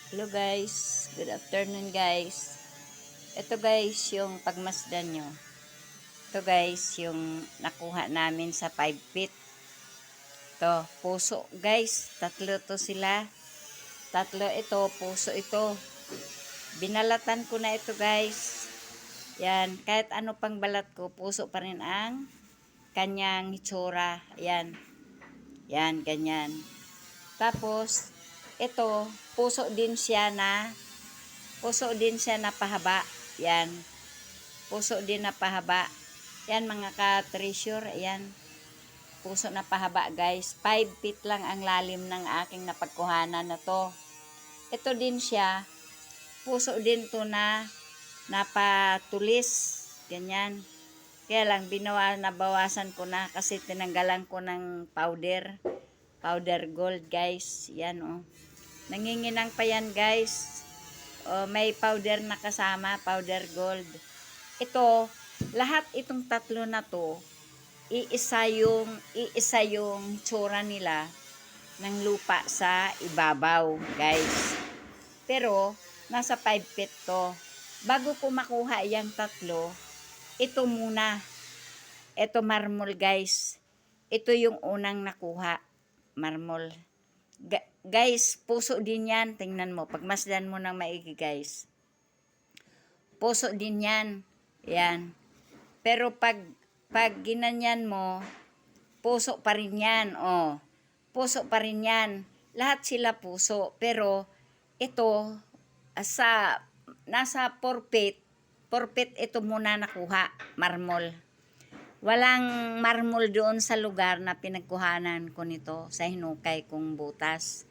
Hello guys, good afternoon guys. Ito guys yung pagmasdan nyo. Ito guys yung nakuha namin sa 5 feet. Ito, puso guys. Tatlo to sila. Tatlo ito, puso ito. Binalatan ko na ito guys. Yan, kahit ano pang balat ko, puso pa rin ang kanyang hitsura. Yan, yan, ganyan. Tapos, ito, puso din siya na pahaba. Yan. Puso din na pahaba. Yan mga ka-treasure. Yan. Puso na pahaba guys. 5 feet lang ang lalim ng aking napagkuhanan na to. Ito din siya. Puso din to na napatulis. Ganyan. Kaya lang nabawasan ko na kasi tinanggalan ko ng powder. Powder gold guys. Yan oh. Nanginginang pa yan guys. May powder na kasama, powder gold. Ito, lahat itong tatlo na to, iisa yung tsura nila ng lupa sa ibabaw, guys. Pero, nasa 5 feet to. Bago ko makuha yung tatlo, ito muna. Ito marmol, guys. Ito yung unang nakuha, marmol. Guys, puso din yan. Tingnan mo. Pagmasdan mo ng maigi, guys. Puso din yan. Yan. Pero pag ginanyan mo, puso pa rin yan. Oh. Puso pa rin yan. Lahat sila puso. Pero, ito, nasa 4 feet, 4 feet ito muna nakuha. Marmol. Walang marmol doon sa lugar na pinagkuhanan ko nito sa hinukay kong butas.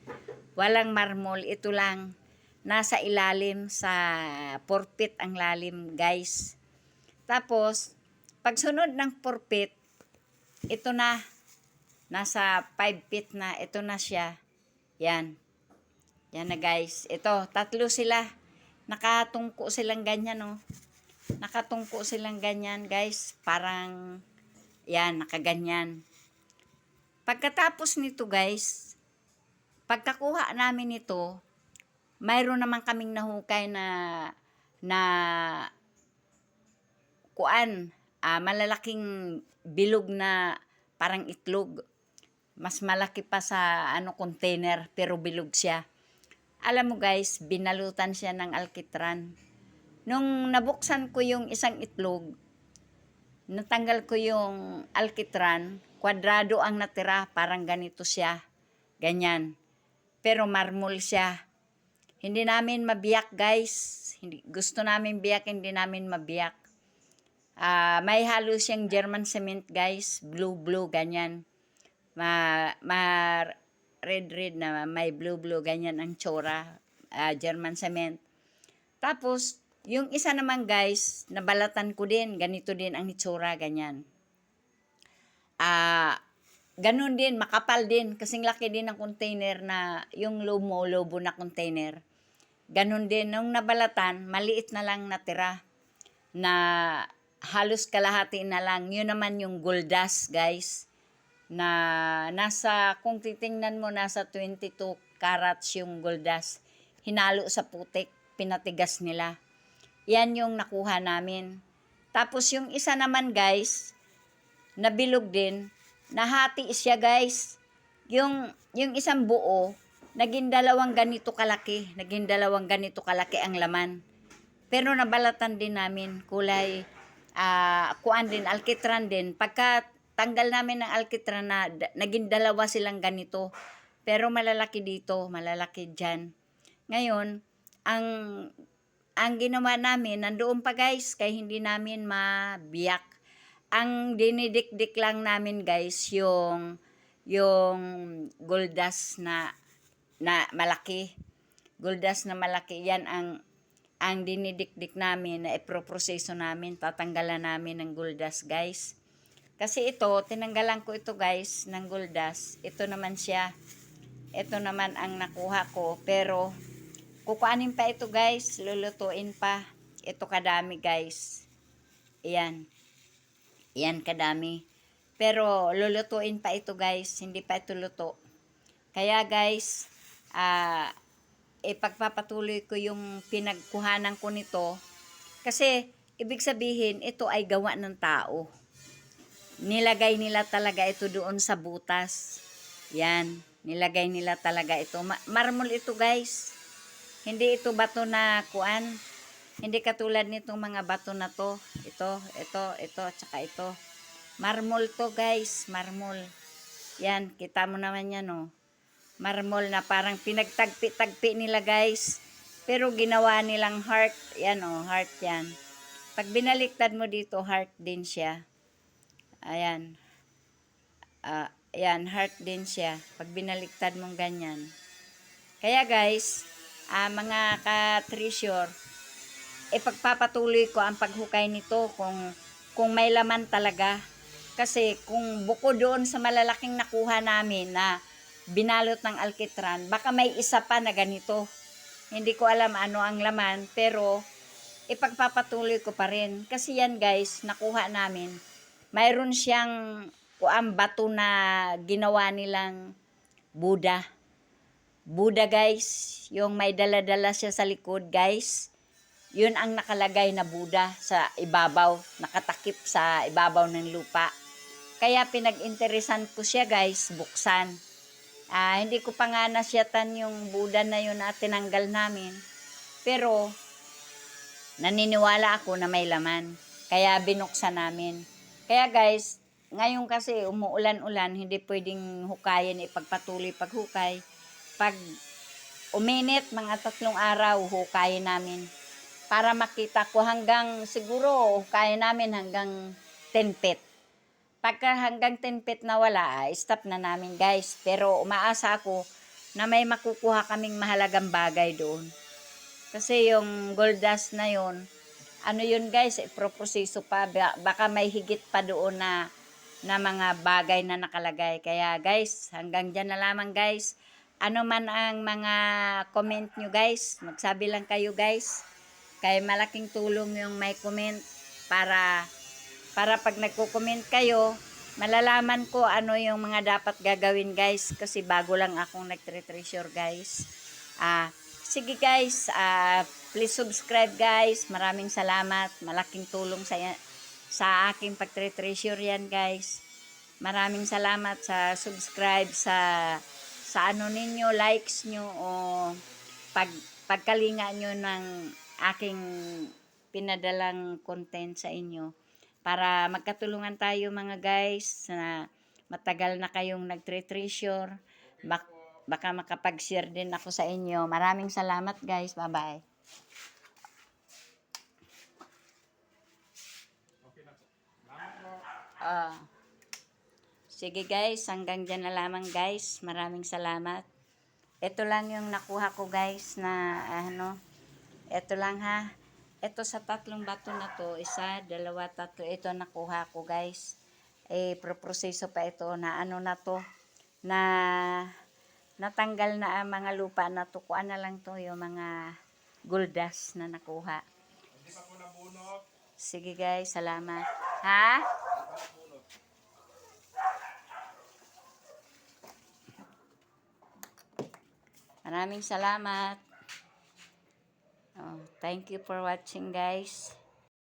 Walang marmol, ito lang nasa ilalim sa 4 feet ang lalim guys. Tapos, pagsunod ng 4 feet, ito na, nasa 5 feet na, ito na siya. Yan. Yan na guys. Ito, tatlo sila. Nakatungko silang ganyan oh. Nakatungko silang ganyan guys. Parang, yan, nakaganyan. Pagkatapos nito guys, pagkakuha namin ito, mayroon naman kaming nahukay na malalaking bilog na parang itlog. Mas malaki pa sa container pero bilog siya. Alam mo guys, binalutan siya ng alkitran. Nung nabuksan ko yung isang itlog, natanggal ko yung alkitran, kwadrado ang natira, parang ganito siya. Ganyan. Pero marmol siya. Hindi namin mabiyak guys. Gusto namin biyak, hindi namin mabiyak. May halo siyang German cement guys. Blue, ganyan. Red na may blue, ganyan ang tsura. German cement. Tapos, yung isa naman guys, nabalatan ko din. Ganito din ang itsura, ganyan. Ganun din, makapal din. Kasing laki din ng container na yung lobo na container. Ganun din, nung nabalatan, maliit na lang natira. Na halos kalahati na lang. Yun naman yung gold dust, guys. Na kung titingnan mo, nasa 22 carats yung gold dust. Hinalo sa putik, pinatigas nila. Yan yung nakuha namin. Tapos yung isa naman guys, nabilog din, nahati siya guys. Yung isang buo, naging dalawang ganito kalaki ang laman. Pero nabalatan din namin, kulay, kuan din, alkitran din. Pagka tanggal namin ng alkitran na, naging dalawa silang ganito. Pero malalaki dito, malalaki dyan. Ngayon, ang ginawa namin, nandoon pa guys, kaya hindi namin mabiyak. Ang dinidikdik lang namin guys, yung gold dust na malaki. Gold dust na malaki, yan ang dinidikdik namin na iproproseso namin, tatanggalan namin ng gold dust guys. Kasi ito, tinanggalan ko ito guys ng gold dust. Ito naman siya. Ito naman ang nakuha ko, pero kukuanin pa ito guys, lulutuin pa. Ito kadami guys. Ayan. Ayan kadami. Pero lulutuin pa ito guys, hindi pa ito luto. Kaya guys, pagpapatuloy ko yung pinagkuhanan ko nito. Kasi, ibig sabihin, ito ay gawa ng tao. Nilagay nila talaga ito doon sa butas. Yan, nilagay nila talaga ito. Marmol ito guys. Hindi ito bato na kuan. Hindi katulad nitong mga bato na to. Ito, at saka ito. Marmol to guys, marmol. Yan, kita mo naman yan oh. Marmol na parang pinagtagpi-tagpi nila guys. Pero ginawa nilang heart. Yan oh, heart yan. Pag binaliktad mo dito, heart din siya. Ayan. Ayan, heart din siya. Pag binaliktad mong ganyan. Kaya guys, mga ka-treasure, pagpapatuloy ko ang paghukay nito kung may laman talaga. Kasi kung buko doon sa malalaking nakuha namin na binalot ng alkitran, baka may isa pa na ganito. Hindi ko alam ano ang laman, pero ipagpapatuloy ko pa rin. Kasi yan guys, nakuha namin. Mayroon siyang bato na ginawa nilang Buddha. Buddha guys, yung may dala-dala siya sa likod guys. Yun ang nakalagay na Buddha sa ibabaw, nakatakip sa ibabaw ng lupa. Kaya pinag-interesan ko siya guys, buksan. Hindi ko pa nga nasyatan yung Buddha na yun na tinanggal namin. Pero, naniniwala ako na may laman. Kaya binuksan namin. Kaya guys, ngayon kasi umuulan-ulan, hindi pwedeng hukayin, ipagpatuloy paghukay. Pag uminit, mga 3 araw, hukayin namin. Para makita ko hanggang, siguro, hukayin namin hanggang 10 feet. Pagka hanggang 10 feet na wala, stop na namin guys. Pero umaasa ako na may makukuha kaming mahalagang bagay doon. Kasi yung gold dust na yun, ano yun guys, iproproseso pa. Baka may higit pa doon na mga bagay na nakalagay. Kaya guys, hanggang dyan na lamang guys. Ano man ang mga comment nyo guys, magsabi lang kayo guys. Kaya malaking tulong yung may comment para pag nagko-comment kayo, malalaman ko ano yung mga dapat gagawin guys. Kasi bago lang akong nagtre-treasure guys. Sige guys, please subscribe guys. Maraming salamat. Malaking tulong sa aking pagtre-treasure yan guys. Maraming salamat sa subscribe, sa ano ninyo, likes nyo, o pagkalinga nyo ng aking pinadalang content sa inyo. Para magkatulungan tayo mga guys, na matagal na kayong nagtre-treasure. Baka makapag-share din ako sa inyo. Maraming salamat guys. Bye-bye. Sige guys, hanggang dyan na lamang guys. Maraming salamat. Ito lang yung nakuha ko guys na ito lang ha. Ito sa 3 bato na to, 1, 2, 3, ito nakuha ko guys. Proproseso pa ito na na to, na natanggal na ang mga lupa na to. Kuha na lang to yung mga gold dust na nakuha. Hindi pa po nabunot. Sige guys, salamat. Ha? Maraming salamat. Thank you for watching guys.